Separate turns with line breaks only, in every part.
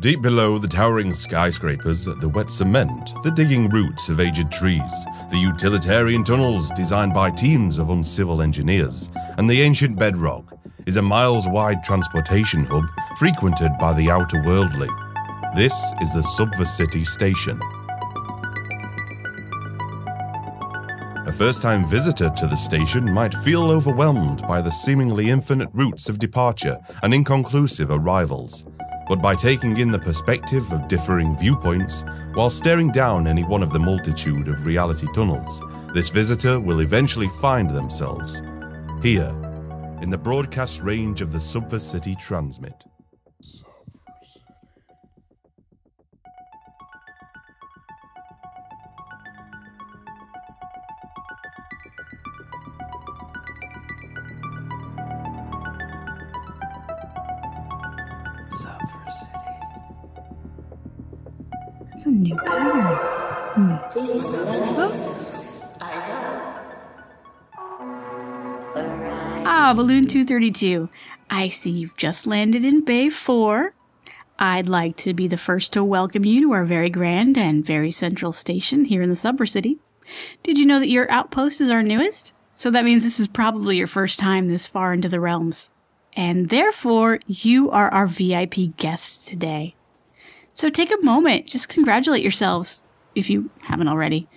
Deep below the towering skyscrapers, the wet cement, the digging roots of aged trees, the utilitarian tunnels designed by teams of uncivil engineers, and the ancient bedrock is a miles-wide transportation hub frequented by the outer worldly. This is the SubverCity Station. A first-time visitor to the station might feel overwhelmed by the seemingly infinite routes of departure and inconclusive arrivals. But by taking in the perspective of differing viewpoints, while staring down any one of the multitude of reality tunnels, this visitor will eventually find themselves here, in the broadcast range of the SubverCity Transmit.
It's a new pattern.
Please eyes up.
Ah, Balloon 232. I see you've just landed in Bay 4. I'd like to be the first to welcome you to our very grand and very central station here in the SubverCity. Did you know that your outpost is our newest? So that means this is probably your first time this far into the realms. And therefore, you are our VIP guests today. So take a moment, just congratulate yourselves, if you haven't already.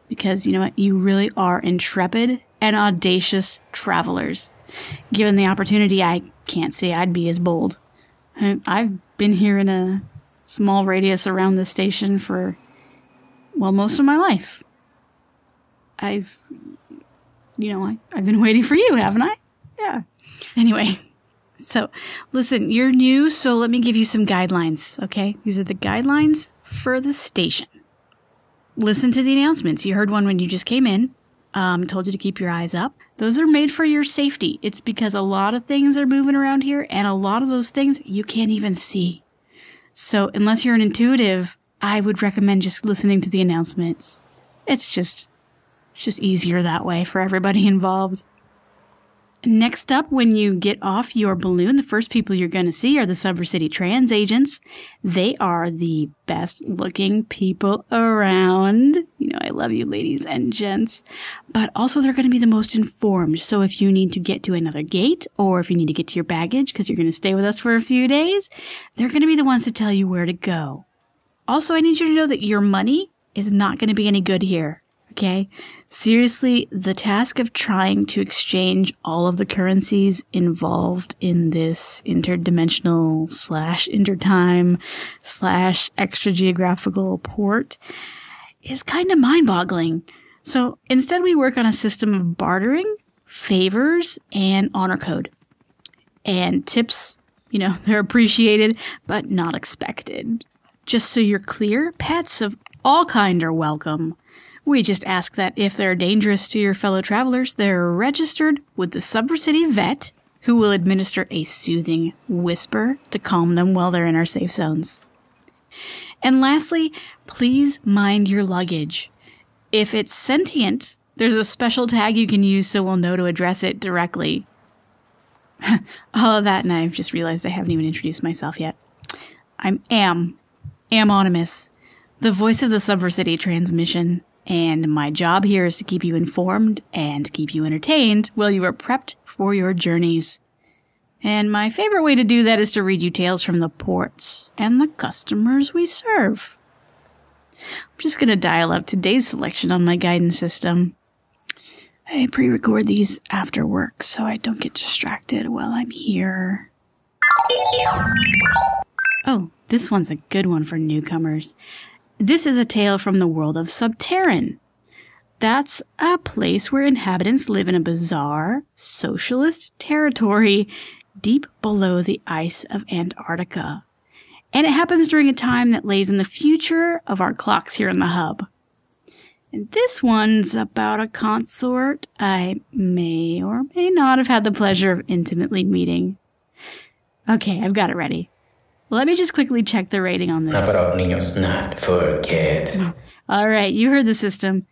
Because you know what? You really are intrepid and audacious travelers. Given the opportunity, I can't say I'd be as bold. I've been here in a small radius around the station for, well, most of my life. I've been waiting for you, haven't I? Yeah. Anyway. So, listen, you're new, so let me give you some guidelines, okay? These are the guidelines for the station. Listen to the announcements. You heard one when you just came in. Told you to keep your eyes up. Those are made for your safety. It's because a lot of things are moving around here, and a lot of those things you can't even see. So, unless you're an intuitive, I would recommend just listening to the announcements. It's just easier that way for everybody involved. Next up, when you get off your balloon, the first people you're going to see are the SubverCity Trans agents. They are the best looking people around. You know, I love you ladies and gents. But also they're going to be the most informed. So if you need to get to another gate, or if you need to get to your baggage because you're going to stay with us for a few days, they're going to be the ones to tell you where to go. Also, I need you to know that your money is not going to be any good here. Okay? Seriously, the task of trying to exchange all of the currencies involved in this interdimensional /intertime /extra geographical port is kind of mind-boggling. So instead we work on a system of bartering, favors, and honor code. And tips, they're appreciated, but not expected. Just so you're clear, pets of all kind are welcome. We just ask that if they're dangerous to your fellow travelers, they're registered with the SubverCity vet, who will administer a soothing whisper to calm them while they're in our safe zones. And lastly, please mind your luggage. If it's sentient, there's a special tag you can use so we'll know to address it directly. All of that, and I've just realized I haven't even introduced myself yet. I'm Onymous, the voice of the SubverCity transmission. And my job here is to keep you informed and keep you entertained while you are prepped for your journeys. And my favorite way to do that is to read you tales from the ports and the customers we serve. I'm just going to dial up today's selection on my guidance system. I pre-record these after work so I don't get distracted while I'm here. Oh, this one's a good one for newcomers. This is a tale from the world of Subterran. That's a place where inhabitants live in a bizarre, socialist territory deep below the ice of Antarctica. And it happens during a time that lays in the future of our clocks here in the hub. And this one's about a consort I may or may not have had the pleasure of intimately meeting. Okay, I've got it ready. Let me just quickly check the rating on this.
Para niños, not for kids.
All right, you heard the system.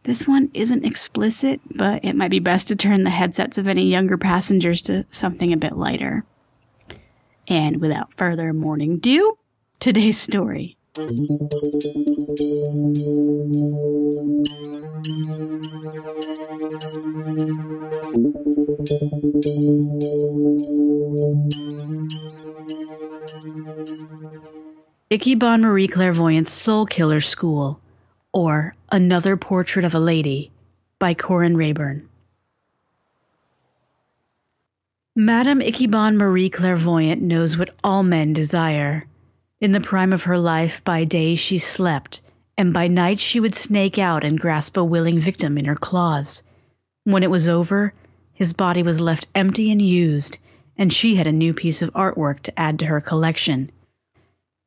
This one isn't explicit, but it might be best to turn the headsets of any younger passengers to something a bit lighter. And without further morning due, Today's story. Ichiban Marie Clairvoyant's Soulkiller School, or Another Portrait of a Lady, by Corin Reyburn. Madame Ichiban Marie Clairvoyant knows what all men desire. In the prime of her life, by day she slept, and by night she would snake out and grasp a willing victim in her claws. When it was over, his body was left empty and used, and she had a new piece of artwork to add to her collection.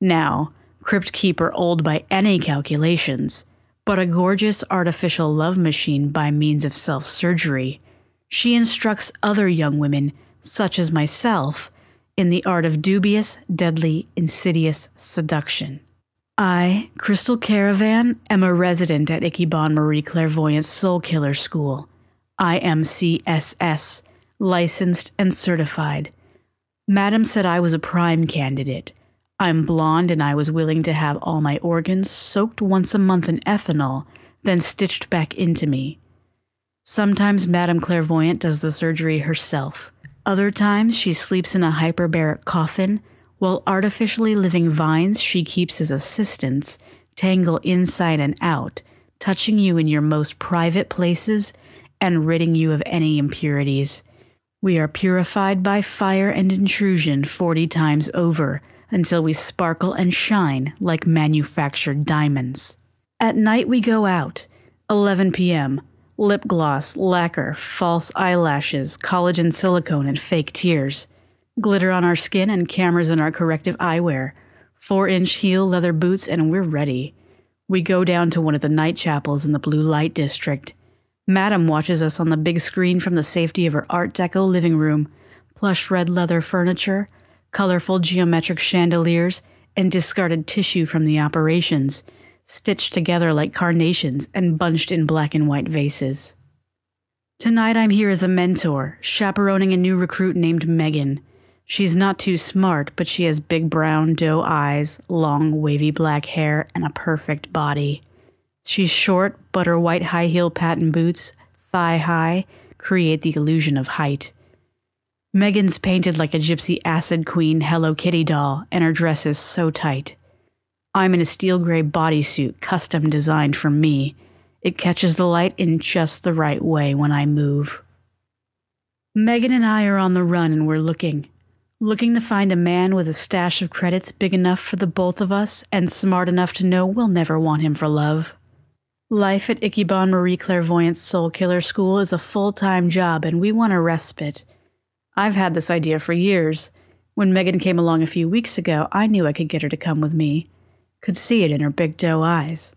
Now, Crypt Keeper old by any calculations, but a gorgeous artificial love machine by means of self-surgery, she instructs other young women, such as myself, in the art of dubious, deadly, insidious seduction. I, Crystal Caravan, am a resident at Ichiban Marie Clairvoyant's Soulkiller School. I am CSS, licensed and certified. Madam said I was a prime candidate. I'm blonde and I was willing to have all my organs soaked once a month in ethanol, then stitched back into me. Sometimes Madame Clairvoyant does the surgery herself. Other times she sleeps in a hyperbaric coffin, while artificially living vines she keeps as assistants tangle inside and out, touching you in your most private places and ridding you of any impurities. We are purified by fire and intrusion 40 times over, until we sparkle and shine like manufactured diamonds. At night we go out, 11 p.m., lip gloss, lacquer, false eyelashes, collagen silicone, and fake tears, glitter on our skin and cameras in our corrective eyewear, 4-inch heel leather boots, and we're ready. We go down to one of the night chapels in the blue light district. Madam watches us on the big screen from the safety of her Art Deco living room, plush red leather furniture, colorful geometric chandeliers, and discarded tissue from the operations, stitched together like carnations and bunched in black and white vases. Tonight I'm here as a mentor, chaperoning a new recruit named Megan. She's not too smart, but she has big brown doe eyes, long wavy black hair, and a perfect body. She's short, but her white high-heel patent boots, thigh-high, create the illusion of height. Megan's painted like a gypsy acid queen Hello Kitty doll, and her dress is so tight. I'm in a steel gray bodysuit custom designed for me. It catches the light in just the right way when I move. Megan and I are on the run and we're looking to find a man with a stash of credits big enough for the both of us and smart enough to know we'll never want him for love. Life at Ichiban Marie Clairvoyant's Soulkiller School is a full-time job and we want a respite. I've had this idea for years. When Megan came along a few weeks ago, I knew I could get her to come with me. Could see it in her big doe eyes.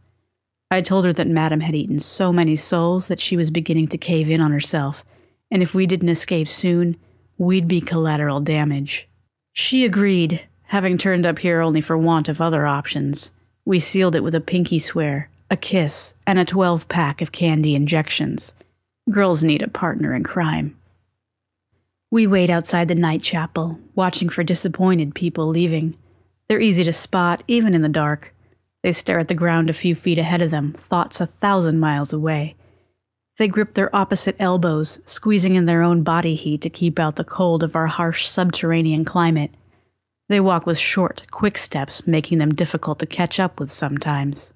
I told her that Madam had eaten so many souls that she was beginning to cave in on herself, and if we didn't escape soon, we'd be collateral damage. She agreed, having turned up here only for want of other options. We sealed it with a pinky swear, a kiss, and a 12-pack of candy injections. Girls need a partner in crime. We wait outside the night chapel, watching for disappointed people leaving. They're easy to spot, even in the dark. They stare at the ground a few feet ahead of them, thoughts 1,000 miles away. They grip their opposite elbows, squeezing in their own body heat to keep out the cold of our harsh subterranean climate. They walk with short, quick steps, making them difficult to catch up with sometimes.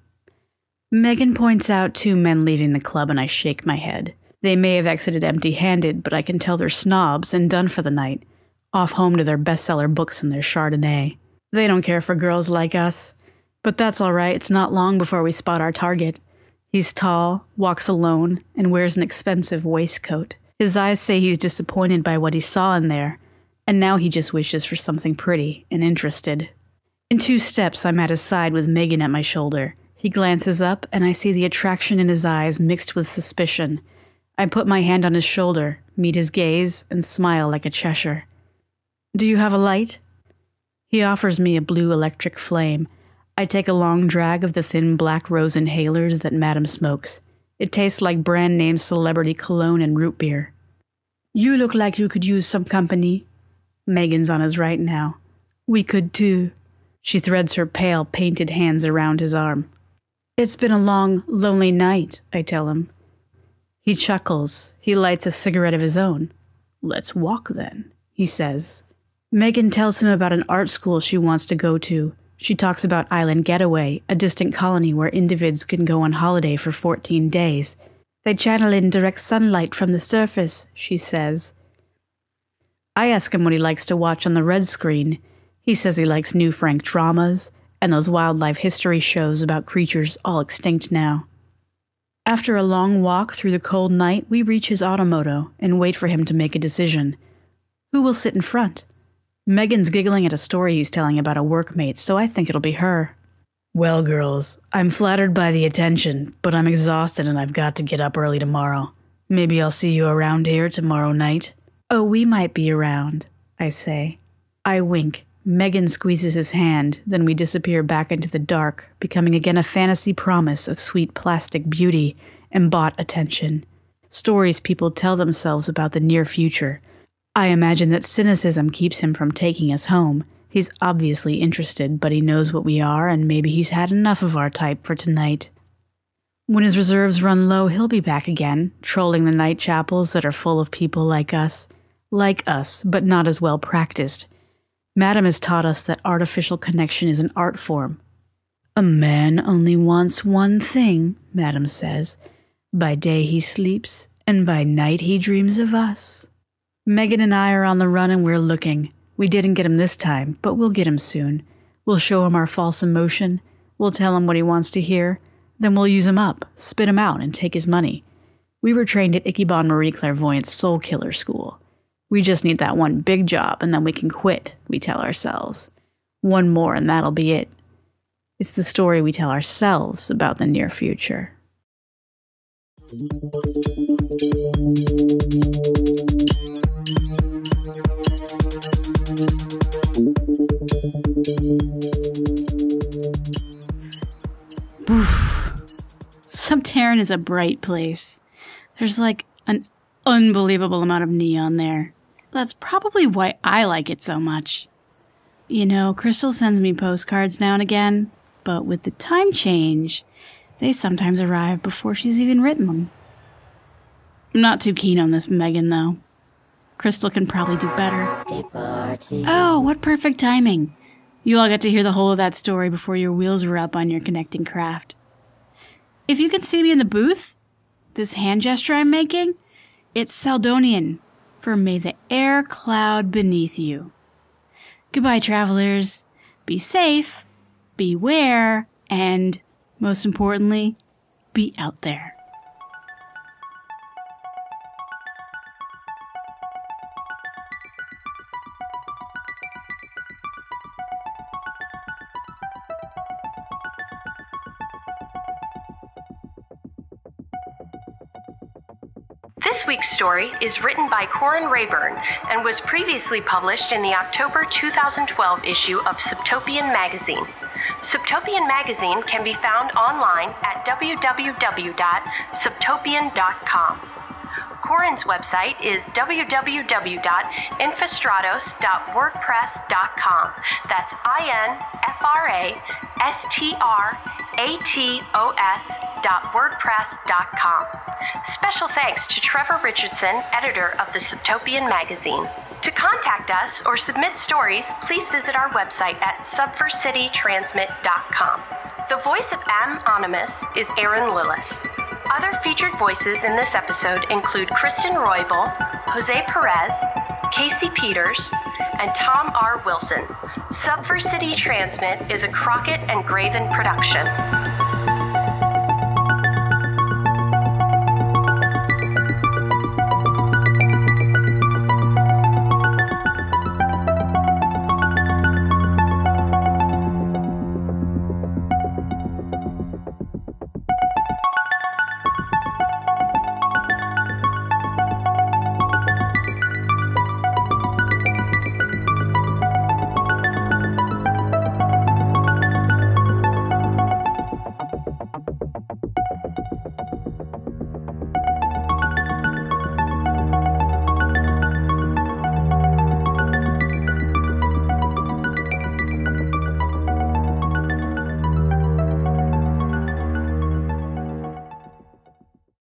Megan points out 2 men leaving the club and I shake my head. They may have exited empty-handed, but I can tell they're snobs and done for the night, off home to their bestseller books and their Chardonnay. They don't care for girls like us. But that's all right, it's not long before we spot our target. He's tall, walks alone, and wears an expensive waistcoat. His eyes say he's disappointed by what he saw in there, and now he just wishes for something pretty and interested. In 2 steps, I'm at his side with Megan at my shoulder. He glances up, and I see the attraction in his eyes mixed with suspicion. I put my hand on his shoulder, meet his gaze, and smile like a Cheshire. Do you have a light? He offers me a blue electric flame. I take a long drag of the thin black rose inhalers that Madam smokes. It tastes like brand-name celebrity cologne and root beer. You look like you could use some company. Megan's on his right now. We could too. She threads her pale, painted hands around his arm. It's been a long, lonely night, I tell him. He chuckles. He lights a cigarette of his own. Let's walk then, he says. Megan tells him about an art school she wants to go to. She talks about Island Getaway, a distant colony where individs can go on holiday for 14 days. They channel in direct sunlight from the surface, she says. I ask him what he likes to watch on the red screen. He says he likes New Frank dramas and those wildlife history shows about creatures all extinct now. After a long walk through the cold night, we reach his automoto and wait for him to make a decision. Who will sit in front? Megan's giggling at a story he's telling about a workmate, so I think it'll be her. Well, girls, I'm flattered by the attention, but I'm exhausted and I've got to get up early tomorrow. Maybe I'll see you around here tomorrow night. Oh, we might be around, I say. I wink. Megan squeezes his hand, then we disappear back into the dark, becoming again a fantasy promise of sweet plastic beauty and bought attention. Stories people tell themselves about the near future. I imagine that cynicism keeps him from taking us home. He's obviously interested, but he knows what we are, and maybe he's had enough of our type for tonight. When his reserves run low, he'll be back again, trolling the night chapels that are full of people like us. Like us, but not as well practiced. Madam has taught us that artificial connection is an art form. A man only wants one thing, Madam says. By day he sleeps, and by night he dreams of us. Megan and I are on the run and we're looking. We didn't get him this time, but we'll get him soon. We'll show him our false emotion. We'll tell him what he wants to hear. Then we'll use him up, spit him out, and take his money. We were trained at Ichiban Marie Clairvoyant's Soulkiller school. We just need that one big job, and then we can quit, we tell ourselves. One more, and that'll be it. It's the story we tell ourselves about the near future. Subterran is a bright place. There's like an unbelievable amount of neon there. That's probably why I like it so much. You know, Crystal sends me postcards now and again, but with the time change, they sometimes arrive before she's even written them. I'm not too keen on this Megan, though. Crystal can probably do better. Oh, what perfect timing. You all got to hear the whole of that story before your wheels were up on your connecting craft. If you can see me in the booth, this hand gesture I'm making, it's Saldonian for may the air cloud beneath you. Goodbye, travelers. Be safe, beware, and, most importantly, be out there.
This week's story is written by Corin Reyburn and was previously published in the October 2012 issue of Subtopian Magazine. Subtopian Magazine can be found online at www.subtopian.com. Corin's website is www.infrastratos.wordpress.com. That's infrastratos.wordpress.com. Special thanks to Trevor Richardson, editor of the Subtopian Magazine. To contact us or submit stories, please visit our website at SubverCityTransmit.com. The voice of Onymous is Aaron Lillis. Other featured voices in this episode include Kristen Roybal, Jose Perez, Casey Peters, and Tom R. Wilson. SubverCity Transmit is a Krockett and Greyvyn production.